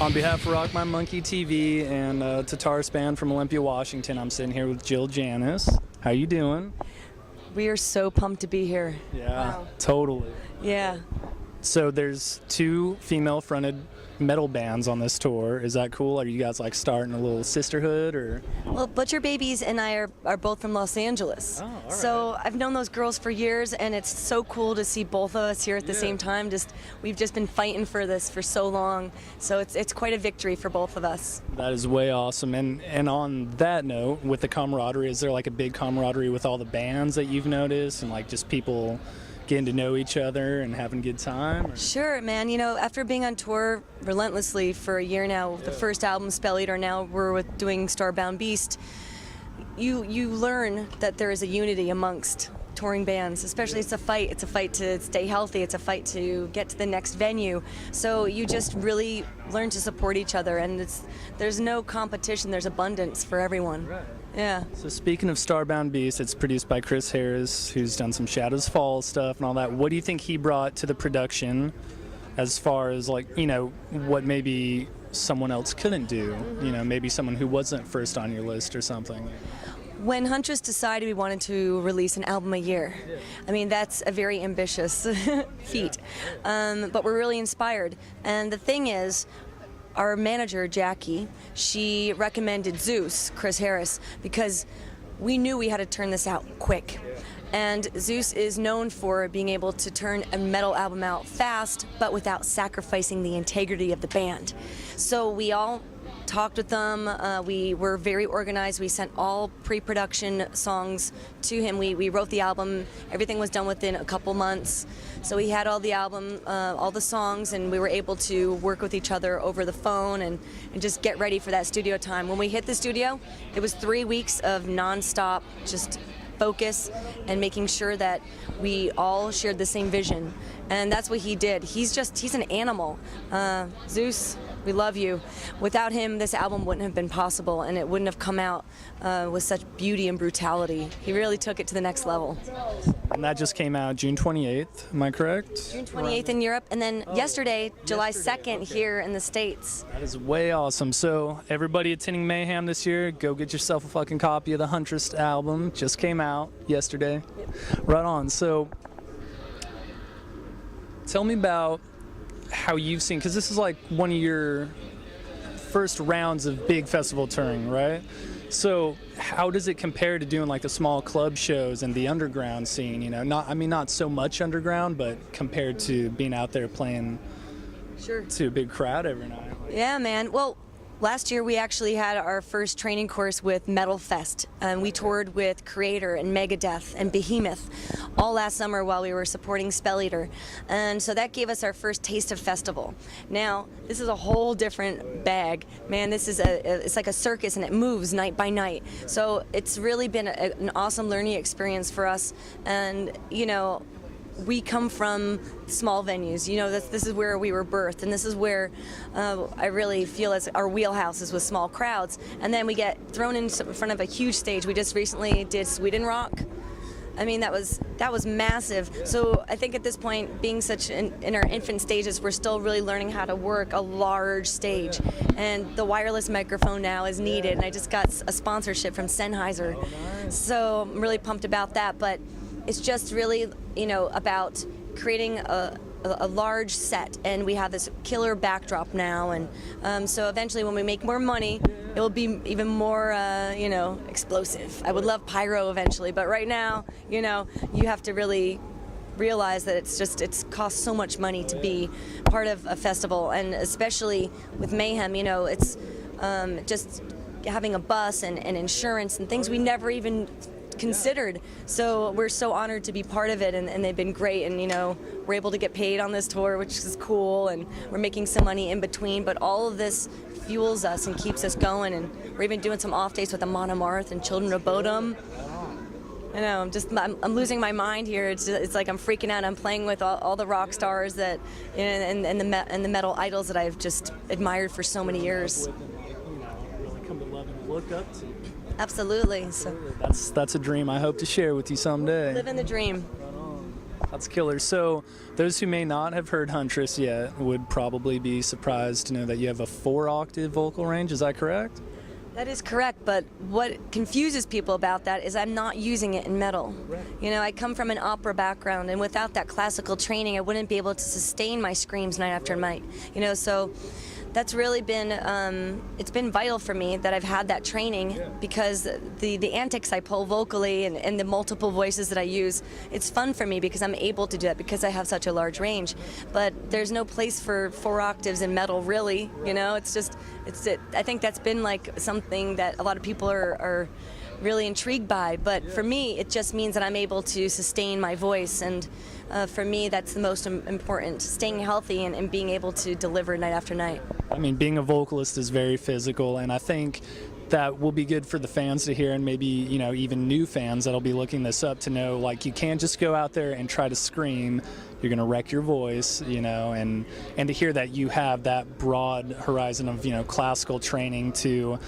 On behalf of RockMyMonkey TV and Tatarus band from Olympia, Washington, I'm sitting here with Jill Janus. How you doing? We are so pumped to be here. Yeah, wow. Totally. Yeah. So there's two female-fronted metal bands on this tour. Is that cool? Are you guys like starting a little sisterhood, or? Well, Butcher Babies and I are both from Los Angeles. Oh, all right. So I've known those girls for years, and it's so cool to see both of us here at the same time. We've just been fighting for this for so long. So it's quite a victory for both of us. That is way awesome. And on that note, with the camaraderie, is there like a big camaraderie with all the bands that you've noticed, and like just people getting to know each other and having a good time? Or? Sure, man. You know, after being on tour relentlessly for a year now, the first album, Spell Eater, now we're doing Starbound Beast, you learn that there is a unity amongst touring bands, especially it's a fight to stay healthy, it's a fight to get to the next venue. So you just really learn to support each other, and there's no competition, there's abundance for everyone. Right. Yeah. So speaking of Starbound Beast, it's produced by Chris Harris, who's done some Shadows Fall stuff and all that. What do you think he brought to the production as far as, like, you know, what maybe someone else couldn't do? You know, maybe someone who wasn't first on your list or something. When Huntress decided we wanted to release an album a year, I mean, that's a very ambitious feat, but we're really inspired. And the thing is, our manager, Jackie, she recommended Zeus, Chris Harris, because we knew we had to turn this out quick. And Zeus is known for being able to turn a metal album out fast, but without sacrificing the integrity of the band. So we all talked with them. We were very organized. We sent all pre-production songs to him. We wrote the album. Everything was done within a couple months. So we had all the album, all the songs, and we were able to work with each other over the phone and just get ready for that studio time. When we hit the studio, it was 3 weeks of non-stop just focus and making sure that we all shared the same vision. And that's what he did. He's an animal. Zeus, we love you. Without him, this album wouldn't have been possible, and it wouldn't have come out with such beauty and brutality. He really took it to the next level. And that just came out June 28th, am I correct? June 28th in Europe, and then yesterday, July 2nd, here in the States. That is way awesome. So everybody attending Mayhem this year, go get yourself a fucking copy of the Huntress album. Just came out yesterday. Yep. Right on. So tell me about how you've seen, because this is like one of your first rounds of big festival touring, right? So how does it compare to doing like the small club shows and the underground scene? You know, not so much underground, but compared to being out there playing to a big crowd every night. Yeah, man. Well, last year we actually had our first training course with Metal Fest, and we toured with Creator and Megadeth and Behemoth all last summer while we were supporting Spell Eater, and so that gave us our first taste of festival. Now this is a whole different bag, man. This is it's like a circus, and it moves night by night. So it's really been an awesome learning experience for us, and you know, we come from small venues. You know, this is where we were birthed, and this is where I really feel as our wheelhouse is with small crowds. And then we get thrown in front of a huge stage. We just recently did Sweden Rock. I mean, that was massive. So I think at this point, being such in our infant stages, we're still really learning how to work a large stage. And the wireless microphone now is needed. And I just got a sponsorship from Sennheiser. So I'm really pumped about that. But it's just really, you know, about creating a large set, and we have this killer backdrop now, and so eventually when we make more money, it will be even more, you know, explosive. I would love pyro eventually, but right now, you know, you have to really realize that it's cost so much money to be part of a festival, and especially with Mayhem, you know, it's just having a bus and insurance and things we never even considered. So we're so honored to be part of it, and they've been great, and you know, we're able to get paid on this tour, which is cool, and we're making some money in between, but all of this fuels us and keeps us going, and we're even doing some off dates with the Monomarth and Children of Bodom. I know, I'm losing my mind here. It's like I'm freaking out. I'm playing with all the rock stars that, you know, and the metal idols that I've just admired for so many years. Really come to love and look up to. Absolutely. So that's a dream I hope to share with you someday. Living the dream. Right on. That's killer. So those who may not have heard Huntress yet would probably be surprised to know that you have a 4-octave vocal range. Is that correct? That is correct, but what confuses people about that is I'm not using it in metal. Right. You know, I come from an opera background, and without that classical training, I wouldn't be able to sustain my screams night after night. You know, so that's really been, it's been vital for me that I've had that training, because the antics I pull vocally and the multiple voices that I use, it's fun for me because I'm able to do that because I have such a large range. But there's no place for 4 octaves in metal, really. You know, it's just, I think that's been like something that a lot of people are really intrigued by, but for me it just means that I'm able to sustain my voice, and for me that's the most important, staying healthy and being able to deliver night after night. I mean, being a vocalist is very physical, and I think that will be good for the fans to hear, and maybe, you know, even new fans that'll be looking this up to know, like, you can't just go out there and try to scream. You're going to wreck your voice, you know, and to hear that you have that broad horizon of, you know, classical training to,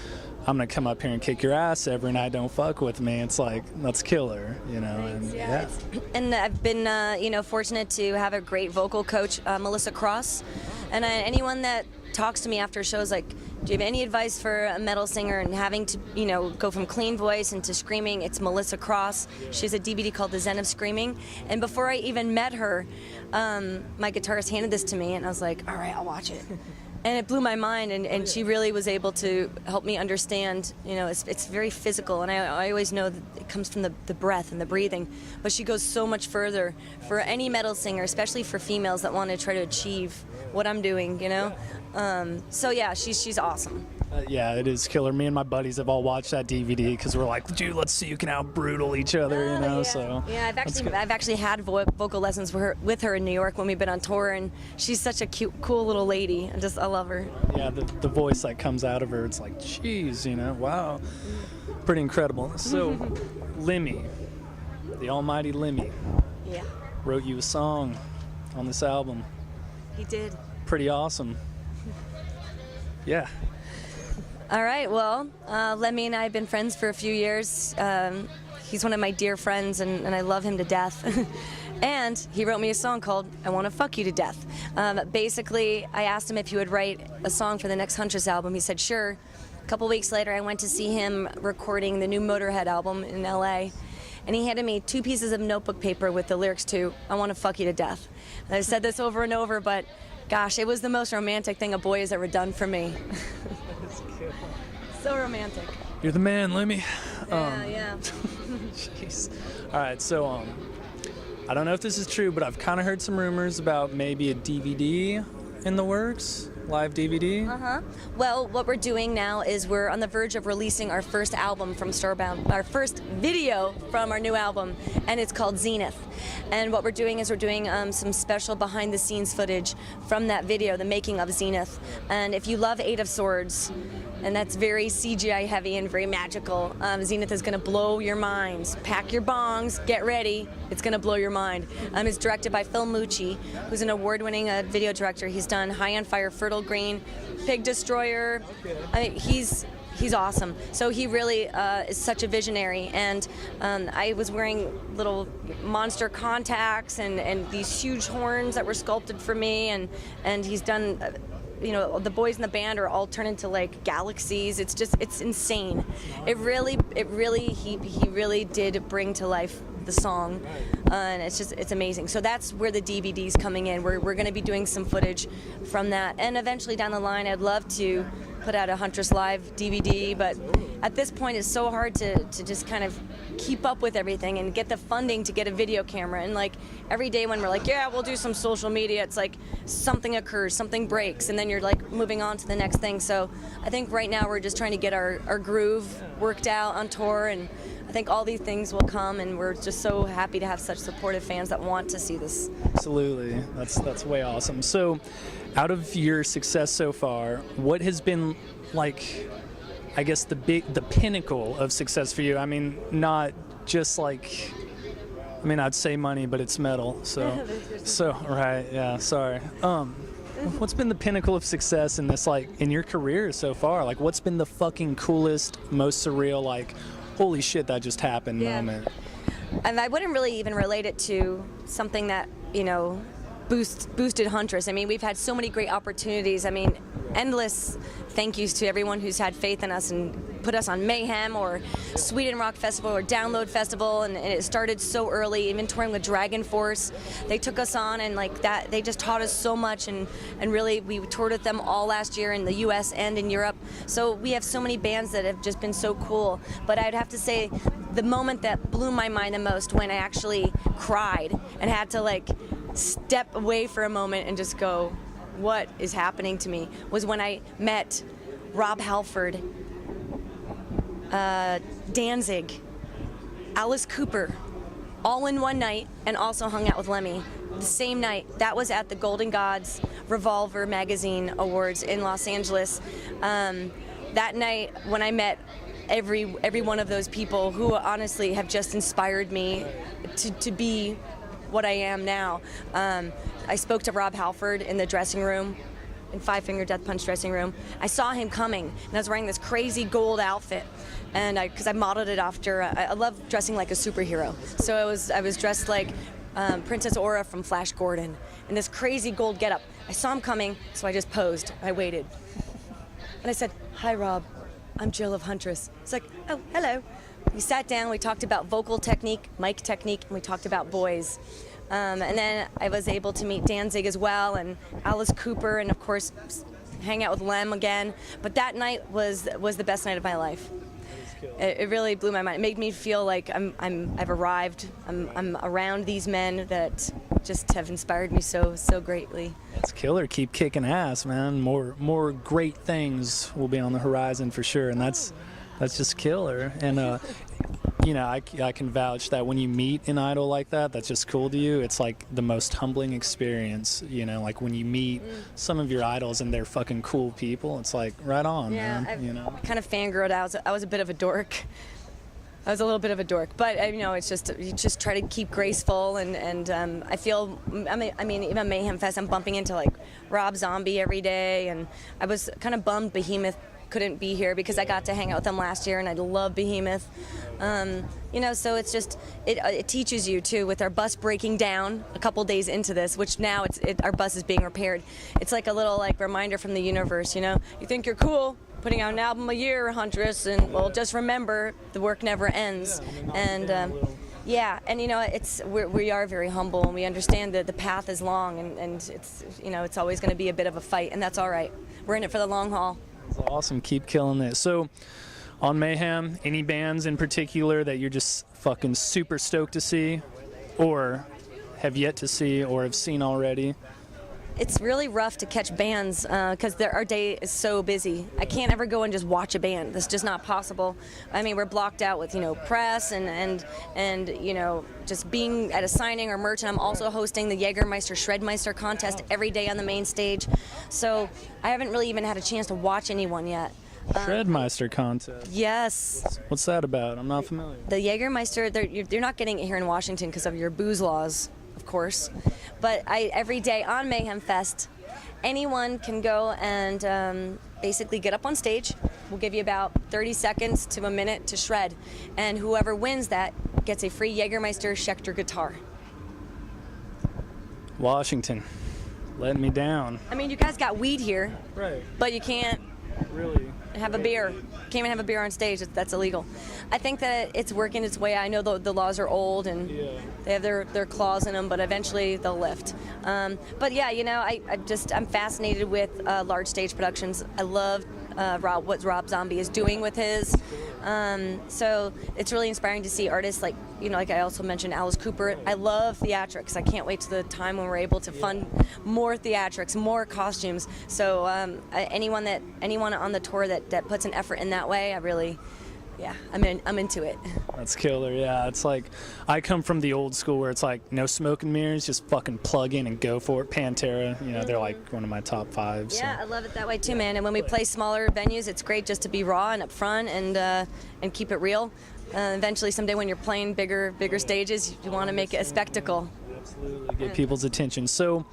I'm going to come up here and kick your ass every night, don't fuck with me. It's like, that's killer, you know. And, yeah. And I've been, you know, fortunate to have a great vocal coach, Melissa Cross. And anyone that talks to me after shows, like, do you have any advice for a metal singer and having to, you know, go from clean voice into screaming? It's Melissa Cross. She has a DVD called The Zen of Screaming. And before I even met her, my guitarist handed this to me, and I was like, all right, I'll watch it. And it blew my mind, and she really was able to help me understand, you know, it's very physical, and I always know that it comes from the breath and the breathing, but she goes so much further for any metal singer, especially for females that want to try to achieve what I'm doing, you know. So yeah, she's awesome. Yeah, it is killer. Me and my buddies have all watched that DVD because we're like, dude, let's see who can out brutal each other, you know. Yeah. So yeah, I've actually had vocal lessons with her in New York when we've been on tour, and she's such a cute, cool little lady. I love her. Yeah, the voice that comes out of her, it's like, geez, you know, wow, pretty incredible. So, Lemmy, the almighty Lemmy, yeah, wrote you a song on this album. He did. Pretty awesome. Yeah. All right, well, Lemmy and I have been friends for a few years. He's one of my dear friends, and I love him to death. And he wrote me a song called I Want to Fuck You to Death. Basically, I asked him if he would write a song for the next Huntress album. He said, sure. A couple weeks later, I went to see him recording the new Motorhead album in LA. And he handed me 2 pieces of notebook paper with the lyrics to I Want to Fuck You to Death. And I've said this over and over, but gosh, it was the most romantic thing a boy has ever done for me. So romantic. You're the man, Lemmy. Yeah. Jeez. All right, so I don't know if this is true, but I've kind of heard some rumors about maybe a DVD in the works, live DVD. Well, what we're doing now is we're on the verge of releasing our first album from Starbound, our first video from our new album, and it's called Zenith. And what we're doing is we're doing some special behind-the-scenes footage from that video, the making of Zenith. And if you love Eight of Swords, and that's very CGI heavy and very magical, Zenith is going to blow your minds. Pack your bongs, get ready, it's going to blow your mind. It's directed by Phil Mucci, who's an award-winning video director. He's done High on Fire, Fertile Green, Pig Destroyer. He's awesome. So he really is such a visionary, and I was wearing little monster contacts and these huge horns that were sculpted for me, and he's done, you know, the boys in the band are all turned into like galaxies. It's insane. He really did bring to life the song, and it's amazing. So that's where the DVD's coming in. We're going to be doing some footage from that, and eventually down the line I'd love to put out a Huntress Live DVD, but at this point it's so hard to just kind of keep up with everything and get the funding to get a video camera. And like every day when we're like, yeah, we'll do some social media, it's like something occurs, something breaks, and then you're like moving on to the next thing. So I think right now we're just trying to get our groove worked out on tour, and I think all these things will come, and we're just so happy to have such supportive fans that want to see this. Absolutely. That's way awesome. So out of your success so far, what has been, like, I guess the pinnacle of success for you? I mean, not just like, I mean, I'd say money, but it's metal. So right, yeah, sorry. What's been the pinnacle of success in this, like, in your career so far? Like, what's been the fucking coolest, most surreal, like, holy shit, that just happened moment? And I wouldn't really even relate it to something that, you know, boosted Huntress. I mean, we've had so many great opportunities. I mean, endless thank yous to everyone who's had faith in us and put us on Mayhem or Sweden Rock Festival or Download Festival, and it started so early, even touring with Dragon Force. They took us on, and like that, they just taught us so much, and really we toured with them all last year in the US and in Europe. So we have so many bands that have just been so cool. But I'd have to say the moment that blew my mind the most, when I actually cried and had to like step away for a moment and just go, what is happening to me, was when I met Rob Halford, Danzig, Alice Cooper, all in one night, and also hung out with Lemmy the same night. That was at the Golden Gods Revolver Magazine Awards in Los Angeles. That night, when I met every one of those people who honestly have just inspired me to be what I am now. I spoke to Rob Halford in the dressing room, in Five Finger Death Punch dressing room. I saw him coming, and I was wearing this crazy gold outfit, and because I modeled it after, I love dressing like a superhero. So I was dressed like Princess Aura from Flash Gordon, in this crazy gold getup. I saw him coming, so I just posed. I waited, and I said, "Hi, Rob. I'm Jill of Huntress." He's like, "Oh, hello." We sat down, we talked about vocal technique, mic technique, and we talked about boys. And then I was able to meet Danzig as well, and Alice Cooper, and of course hang out with Lem again. But that night was the best night of my life. It really blew my mind. It made me feel like I've arrived. I'm around these men that just have inspired me so greatly. That's killer. Keep kicking ass, man. More great things will be on the horizon for sure, and that's just killer. And you know, I can vouch that when you meet an idol like that, that's just cool to you. It's like the most humbling experience, you know, like when you meet some of your idols and they're fucking cool people. It's like, right on, man, you know. I kind of fangirled out. I was a bit of a dork. I was a little bit of a dork, but you know, it's just, you just try to keep graceful, and I feel, I mean, even Mayhem Fest, I'm bumping into like Rob Zombie every day, and I was kind of bummed Behemoth couldn't be here because I got to hang out with them last year, and I love Behemoth. You know, so it's just, it teaches you too, with our bus breaking down a couple days into this, which now our bus is being repaired. It's like a little like reminder from the universe, you know? You think you're cool, putting out an album a year, Huntress, and well, just remember, the work never ends. And yeah, and you know, we are very humble, and we understand that the path is long, and it's, you know, it's always going to be a bit of a fight, and that's all right. We're in it for the long haul. That's awesome. Keep killing it. So, on Mayhem, any bands in particular that you're just fucking super stoked to see, or have yet to see, or have seen already? It's really rough to catch bands because our day is so busy. I can't ever go and just watch a band. That's just not possible. I mean, we're blocked out with, you know, press and you know, just being at a signing or merch. And I'm also hosting the Jägermeister Shredmeister contest every day on the main stage. So I haven't really even had a chance to watch anyone yet. Shredmeister contest. Yes. What's that about? I'm not familiar. The Jägermeister, you're not getting it here in Washington because of your booze laws, of course. But every day on Mayhem Fest, anyone can go and basically get up on stage. We'll give you about 30 seconds to a minute to shred. And whoever wins that gets a free Jägermeister Schecter guitar. Washington, letting me down. I mean, you guys got weed here. Right. But you can't really have a beer. Can't even have a beer on stage. That's illegal. I think that it's working its way. I know the laws are old and they have their claws in them, but eventually they'll lift. But yeah, you know, I'm fascinated with large stage productions. I love what Rob Zombie is doing with his. So it's really inspiring to see artists like, you know, like I also mentioned Alice Cooper. I love theatrics. I can't wait to the time when we're able to fund more theatrics, more costumes. So anyone on the tour that puts an effort in that way, I really, yeah, I'm into it. That's killer. Yeah, it's like I come from the old school where it's like no smoke and mirrors, just fucking plug in and go for it. Pantera, you know, they're like one of my top five. Yeah, so. I love it that way too, man. And when we play smaller venues, it's great just to be raw and upfront and keep it real. Eventually, someday when you're playing bigger stages, you want to make it a spectacle. Absolutely, get people's attention. So,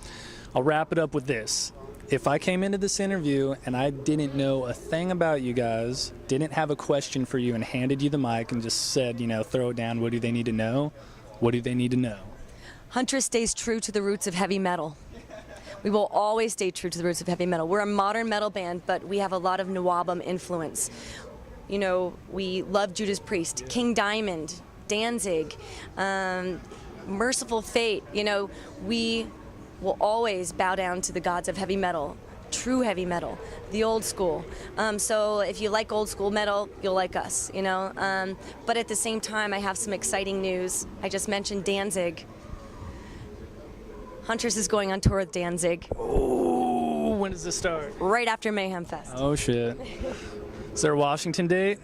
I'll wrap it up with this. if I came into this interview and I didn't know a thing about you guys, didn't have a question for you, and handed you the mic and just said, you know, throw it down, what do they need to know? What do they need to know? Huntress stays true to the roots of heavy metal. We will always stay true to the roots of heavy metal. We're a modern metal band, but we have a lot of Nawabum influence. You know, we love Judas Priest, King Diamond, Danzig, Merciful Fate. You know, we will always bow down to the gods of heavy metal, true heavy metal, the old school. So if you like old school metal, you'll like us, you know. But at the same time, I have some exciting news. I just mentioned Danzig. Huntress is going on tour with Danzig. Oh, when does this start? Right after Mayhem Fest. Oh shit. Is there a Washington date?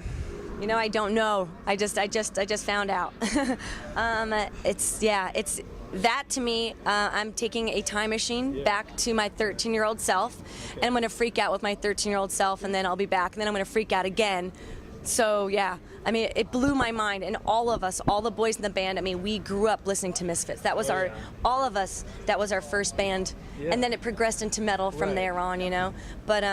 You know, I don't know. I just found out. It's that to me. I'm taking a time machine back to my 13-year-old self, and I'm gonna freak out with my 13-year-old self, and then I'll be back, and then I'm gonna freak out again. So yeah, I mean, it blew my mind, and all of us, all the boys in the band, I mean, we grew up listening to Misfits. That was all of us, that was our first band, and then it progressed into metal from there on, you know. But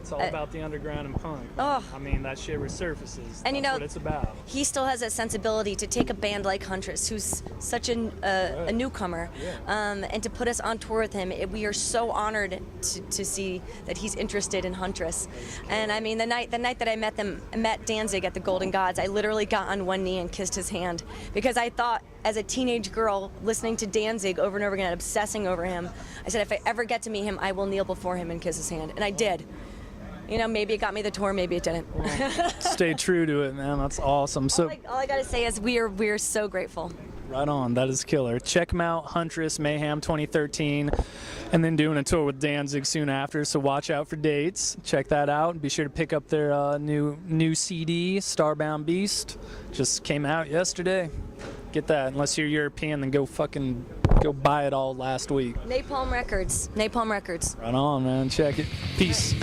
it's all about the underground and punk. Oh, I mean, that shit resurfaces. And you know, what it's about. He still has that sensibility to take a band like Huntress, who's such a newcomer, and to put us on tour with him. We are so honored to see that he's interested in Huntress. And I mean, the night that I met Danzig at the Golden Gods, I literally got on one knee and kissed his hand, because I thought, as a teenage girl listening to Danzig over and over again, obsessing over him, I said, if I ever get to meet him, I will kneel before him and kiss his hand. And I did. You know, maybe it got me the tour, maybe it didn't. Stay true to it, man. That's awesome. So all I gotta say is we are so grateful. Right on. That is killer. Check them out, Huntress Mayhem 2013, and then doing a tour with Danzig soon after. So watch out for dates. Check that out, and be sure to pick up their new CD, Starbound Beast. Just came out yesterday. Get that. Unless you're European, then go buy it all last week. Napalm Records. Napalm Records. Right on, man. Check it. Peace.